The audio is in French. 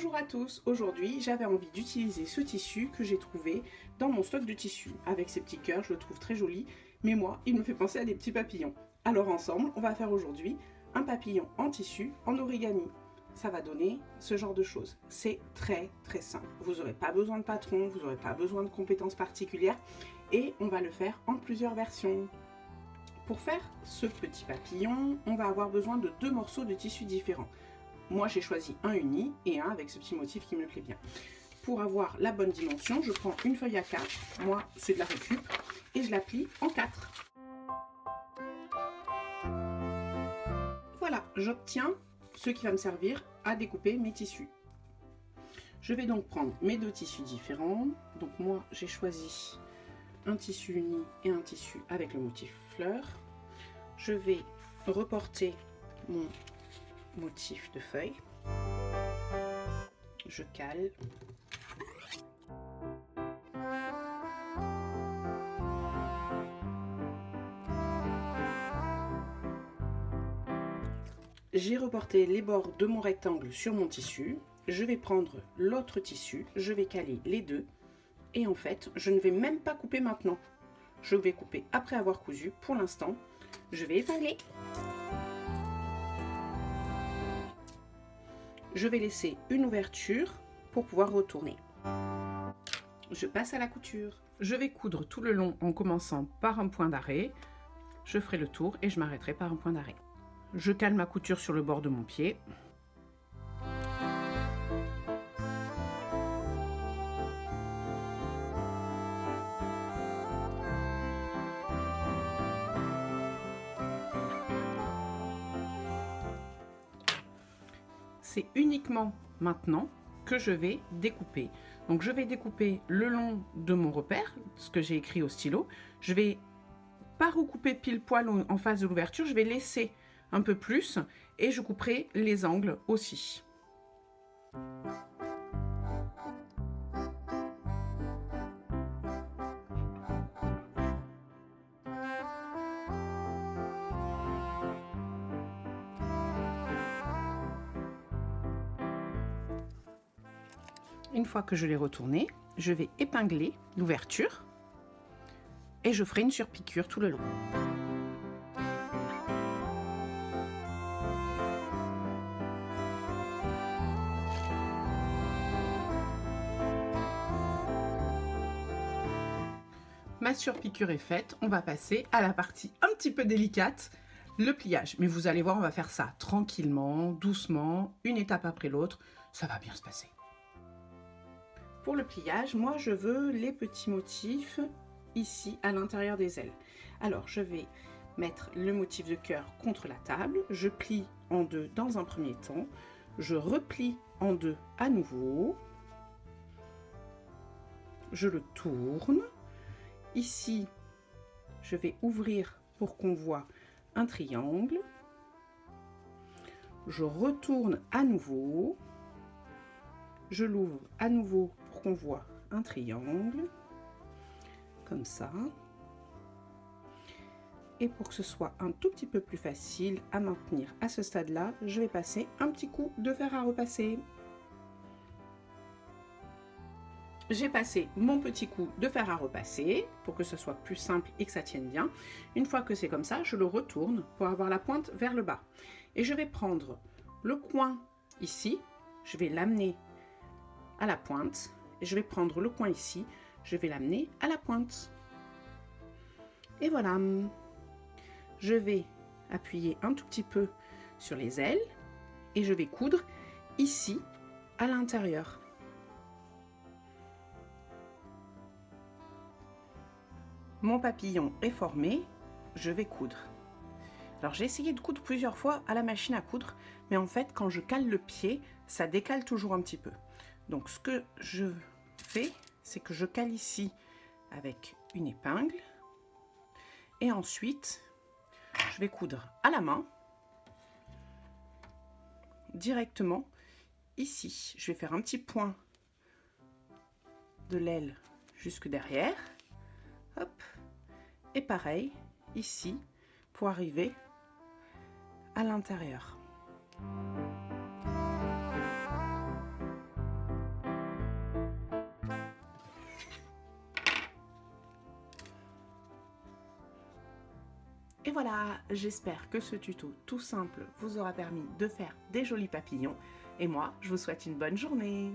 Bonjour à tous, aujourd'hui j'avais envie d'utiliser ce tissu que j'ai trouvé dans mon stock de tissus. Avec ces petits cœurs, je le trouve très joli, mais moi il me fait penser à des petits papillons. Alors ensemble, on va faire aujourd'hui un papillon en tissu en origami. Ça va donner ce genre de choses. C'est très simple. Vous n'aurez pas besoin de patron, vous n'aurez pas besoin de compétences particulières et on va le faire en plusieurs versions. Pour faire ce petit papillon, on va avoir besoin de 2 morceaux de tissu différents. Moi j'ai choisi un uni et un avec ce petit motif qui me plaît bien. Pour avoir la bonne dimension, je prends une feuille A4, moi c'est de la récup, et je la plie en 4. Voilà, j'obtiens ce qui va me servir à découper mes tissus. Je vais donc prendre mes 2 tissus différents. Donc moi j'ai choisi un tissu uni et un tissu avec le motif fleur. Je vais reporter mon motif de feuille, je cale, j'ai reporté les bords de mon rectangle sur mon tissu, je vais prendre l'autre tissu, je vais caler les deux et en fait je ne vais même pas couper maintenant, je vais couper après avoir cousu. Pour l'instant je vais épingler. Je vais laisser une ouverture pour pouvoir retourner. Je passe à la couture. Je vais coudre tout le long en commençant par un point d'arrêt. Je ferai le tour et je m'arrêterai par un point d'arrêt. Je cale ma couture sur le bord de mon pied. C'est uniquement maintenant que je vais découper. Donc je vais découper le long de mon repère, ce que j'ai écrit au stylo. Je vais pas recouper pile poil en face de l'ouverture, je vais laisser un peu plus et je couperai les angles aussi. Une fois que je l'ai retourné, je vais épingler l'ouverture et je ferai une surpiqûre tout le long. Ma surpiqûre est faite, on va passer à la partie un petit peu délicate, le pliage. Mais vous allez voir, on va faire ça tranquillement, doucement, une étape après l'autre, ça va bien se passer. Pour le pliage, moi je veux les petits motifs ici à l'intérieur des ailes. Alors je vais mettre le motif de cœur contre la table, je plie en deux dans un premier temps, je replie en deux à nouveau, je le tourne. Ici, je vais ouvrir pour qu'on voit un triangle. Je retourne à nouveau. Je l'ouvre à nouveau pour qu'on voit un triangle. Comme ça. Et pour que ce soit un tout petit peu plus facile à maintenir à ce stade-là, je vais passer un petit coup de fer à repasser. J'ai passé mon petit coup de fer à repasser pour que ce soit plus simple et que ça tienne bien. Une fois que c'est comme ça, je le retourne pour avoir la pointe vers le bas. Et je vais prendre le coin ici, je vais l'amener à la pointe. Et je vais prendre le coin ici, je vais l'amener à la pointe. Et voilà. Je vais appuyer un tout petit peu sur les ailes et je vais coudre ici à l'intérieur. Mon papillon est formé, je vais coudre. Alors j'ai essayé de coudre plusieurs fois à la machine à coudre, mais en fait quand je cale le pied, ça décale toujours un petit peu. Donc ce que je fais, c'est que je cale ici avec une épingle et ensuite je vais coudre à la main directement ici. Je vais faire un petit point de l'aile jusque derrière. Hop. Et pareil ici pour arriver à l'intérieur. voilà, j'espère que ce tuto tout simple vous aura permis de faire des jolis papillons. Et moi, je vous souhaite une bonne journée.